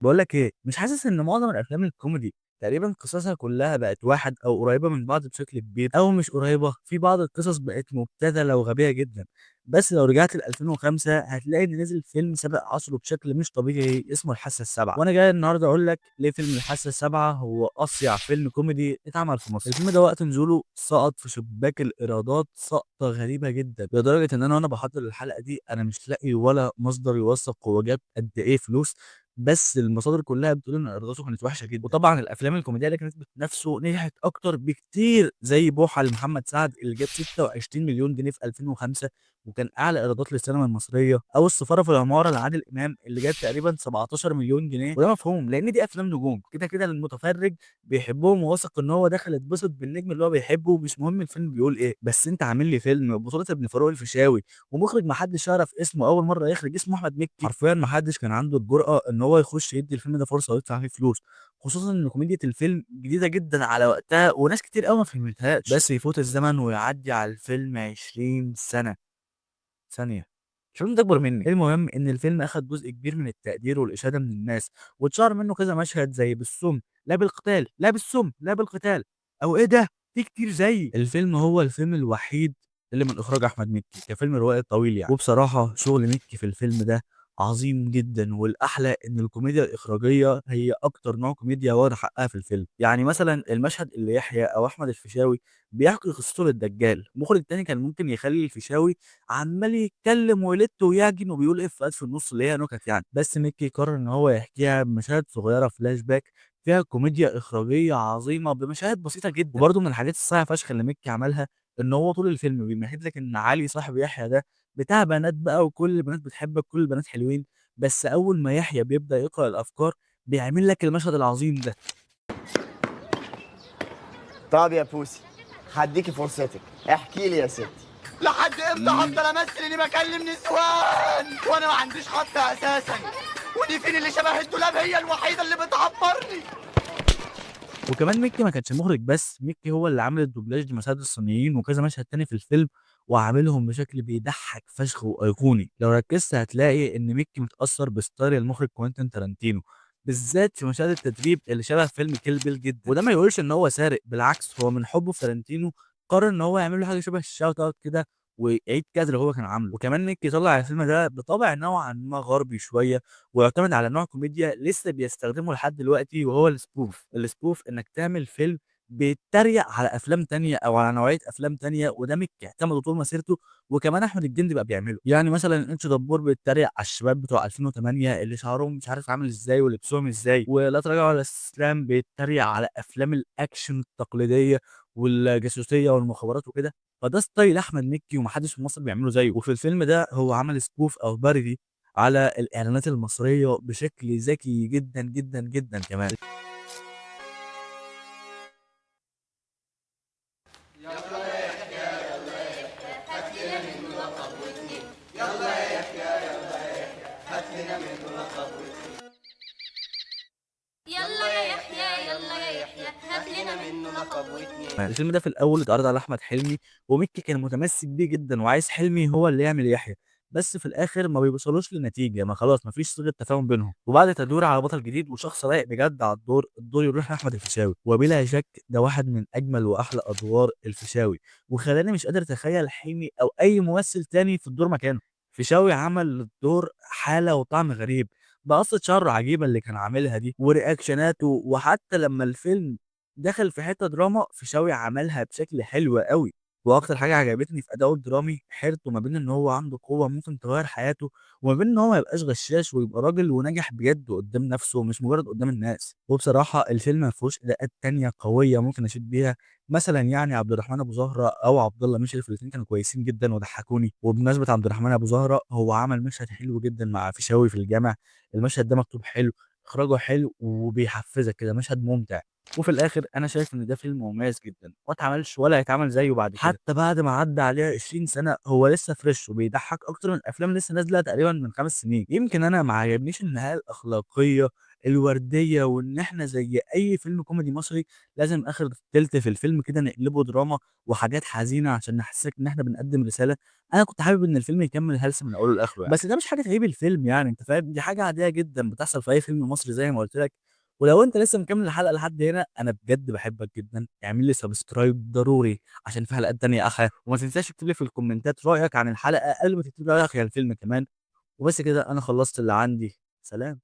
باقول لك إيه، مش حاسس إن معظم الأفلام الكوميدي تقريبًا قصصها كلّها بقت واحد أو قريّبة من بعض بشكل كبير أو مش قريّبة، في بعض القصص بقت مبتذلة وغبية جدًا، بس لو رجعت ل2005 هتلاقي إن نزل فيلم سابق عصره بشكل مش طبيعي اسمه الحاسة السابعة، وأنا جاي النهارده أقول لك ليه فيلم الحاسة السابعة هو أصيع فيلم كوميدي اتعمل في مصر. الفيلم ده وقت نزوله سقط في شباك الإيرادات سقطة غريبة جدًا، لدرجة إن أنا وأنا باحضّر الحلقة دي أنا مش لاقي ولا مصدر يوثّق هو جاب قد إيه فلوس، بس المصادر كلّها بتقول إن إيراداته كانت وحشة جدًا، وطبعًا الأفلام الكوميدية اللي كانت بتنافسه نجحت أكتر بكتير زي بوحة لمحمد سعد اللي جاب 26 مليون جنيه في 2005 وكان أعلى إيرادات للسينما المصرية، أو السفارة في العمارة لعادل إمام اللي جاب تقريبًا 17 مليون جنيه، وده مفهوم لإن دي أفلام نجوم، كده المتفرج بيحبهم وواثق إن هو داخل يتبسط بالنجم اللي هو بيحبه ومش مهم الفيلم بيقول إيه، بس أنت عامل لي فيلم ببطولة ابن فاروق الفيشاوي ومخرج ما حدش يعرف اسمه أول مرّة يخرج اسمه أحمد مكي، حرفيًا ما حدش كان عنده الجرأة إن هو يخش يدّي الفيلم ده فرصة ويدفع فيه فلوس، خصوصًا إن كوميديا الفيلم جديدة جدًا على وقتها وناس كتير أوي ما فهمتهاش، بس يفوت الزمن ويعدّي على الفيلم 20 سنة، ثانية الفيلم ده أكبر مني، المهم إن الفيلم أخد جزء كبير من التقدير والإشادة من الناس، واتشهر منه كذا مشهد زي بالسم، لا بالقتال، لا بالسم، لا بالقتال، أو إيه ده! في كتير زيي. الفيلم هو الفيلم الوحيد اللي من إخراج أحمد مكي، كفيلم روائي طويل يعني، وبصراحة شغل مكي في الفيلم ده عظيم جدًا، والأحلى إن الكوميديا الإخراجية هي أكتر نوع كوميديا واخدة حقها في الفيلم، يعني مثلًا المشهد اللي يحيى أو أحمد الفيشاوي بيحكي قصته للدجال، مخرج تاني كان ممكن يخلّي الفيشاوي عمّال يتكلّم ويلِت ويعجن وبيقول إفيهات في النُص اللي هي نُكت يعني، بس مكي قرر إن هو يحكيها بمشاهد صغيّرة flashback فيها كوميديا إخراجية عظيمة بمشاهد بسيطة جدًا، وبرضه من الحاجات الصايعة فشخ اللي مكي عملها إن هو طول الفيلم بيمهِّد لك إن علي صاحب يحيى ده بتاع بنات بقى وكل البنات بتحبك، كل البنات حلوين، بس أول ما يحيى بيبدأ يقرأ الأفكار بيعمل لك المشهد العظيم ده. طب يا بوسي، هديكي فرصتك، احكي لي يا ستي. لحد امتى هفضل امثل اني بكلم نسوان وانا ما عنديش خط اساسا؟ ودي فين اللي شبه الدولاب هي الوحيده اللي بتعبرني. وكمان مكي ما كانش مخرج بس، مكي هو اللي عامل الدوبلاج لمشاهد الصينيين وكذا مشهد تاني في الفيلم، وعاملهم بشكل بيضحك فشخ وأيقوني، لو ركزت هتلاقي إن مكي متأثّر بستايل المخرج كوينتين تارانتينو، بالذات في مشاهد التدريب اللي شبه فيلم كيل بيل جدًا، وده ما يقولش إن هو سارق، بالعكس هو من حُبّه في تارانتينو قرر إن هو يعمل له حاجة شبه الshout out كده ويعيد كده اللي هو كان عامله، وكمان مكي طلّع الفيلم ده بطابع نوعًا ما غربي شوية ويعتمد على نوع كوميديا لسه بيستخدمه لحد دلوقتي وهو الspoof إنك تعمل فيلم بيتريق على أفلام تانية أو على نوعية أفلام تانية وده مكي اعتمده طول مسيرته، وكمان أحمد الجندي بقى بيعمله، يعني مثلًا اتش دبور بيتريق على الشباب بتوع 2008 اللي شعرهم مش عارف عامل إزاي ولبسهم إزاي، ولا تراجع ولا استسلام بيتريق على أفلام الأكشن التقليدية والجاسوسية والمخابرات وكده، فده ستايل أحمد مكي وما حدش في مصر بيعمله زيه، وفي الفيلم ده هو عمل spoof أو parody على الإعلانات المصرية بشكل ذكي جدًا، جدًا، جدًا كمان. يلا يا يحيى يلا يا يحيى هات لنا منه لقب واتنين. الفيلم ده في الأول اتعرض على أحمد حلمي، ومكي كان متمسك بيه جدًا وعايز حلمي هو اللي يعمل يحيى، بس في الآخر ما بيوصلوش لنتيجة، ما خلاص ما فيش صيغة تفاهم بينهم، وبعد تدوير على بطل جديد وشخص لايق بجد على الدور يروح لأحمد الفيشاوي، وبلا شك ده واحد من أجمل وأحلى أدوار الفيشاوي، وخلاني مش قادر أتخيل حلمي أو أي ممثل تاني في الدور مكانه. الفيشاوي عمل للدور حالة وطعم غريب، بقصة شعره العجيبة اللي كان عاملها دي، وريأكشناته، وحتى لمّا الفيلم دخل في حتّة دراما، فيشاوي عملها بشكل حلو أوي، وأكتر حاجة عجبتني في أداؤه الدرامي حيرته ما بين إن هو عنده قوة ممكن تغيّر حياته، وما بين إن هو ما يبقاش غشاش ويبقى راجل وناجح بجد قدّام نَفْسه مش مجرّد قدّام الناس، وبصراحة الفيلم ما فيهوش إضاءات تانية قوية ممكن أشيد بيها، مثلًا يعني عبد الرحمن أبو زهرة أو عبد الله مشرف الاتنين كانوا كويسين جدًا وضحّكوني، وبمناسبة عبد الرحمن أبو زهرة هو عمل مشهد حلو جدًا مع فيشاوي في الجامع، المشهد ده مكتوب حلو، إخراجه حلو وبيحفّزك كده، مشهد ممتع. وفي الآخر أنا شايف إن ده فيلم مميز جدًا، ما اتعملش ولا هيتعمل زيه بعد كده، حتى بعد ما عدّى عليها 20 سنة هو لسه فريش وبيضحّك أكتر من أفلام لسه نازلة تقريبًا من 5 سنين، يمكن أنا ما عجبنيش النهاية الأخلاقية الوردية، وإن إحنا زي أي فيلم كوميدي مصري لازم آخر تِلت في الفيلم كده نقلبه دراما وحاجات حزينة عشان نحسّسك إن إحنا بنقدّم رسالة. أنا كنت حابب إن الفيلم يكمّل هلس من أوله لآخره يعني، بس ده مش حاجة تعيب الفيلم يعني أنت فاهم، دي حاجة عادية جدًا بتحصل في أي فيلم مصري زي ما قُلت لك. ولو أنت لسه مكمّل الحلقة لحد هنا، أنا بجد باحبك جدًا، اعمل لي subscribe ضروري عشان في حلقات تانية أحلى، وما تنساش تكتب لي في الكومنتات رأيك عن الحلقة قبل ما تكتب لي رأيك عن الفيلم كمان. وبس كده أنا خلّصت اللي عندي، سلام.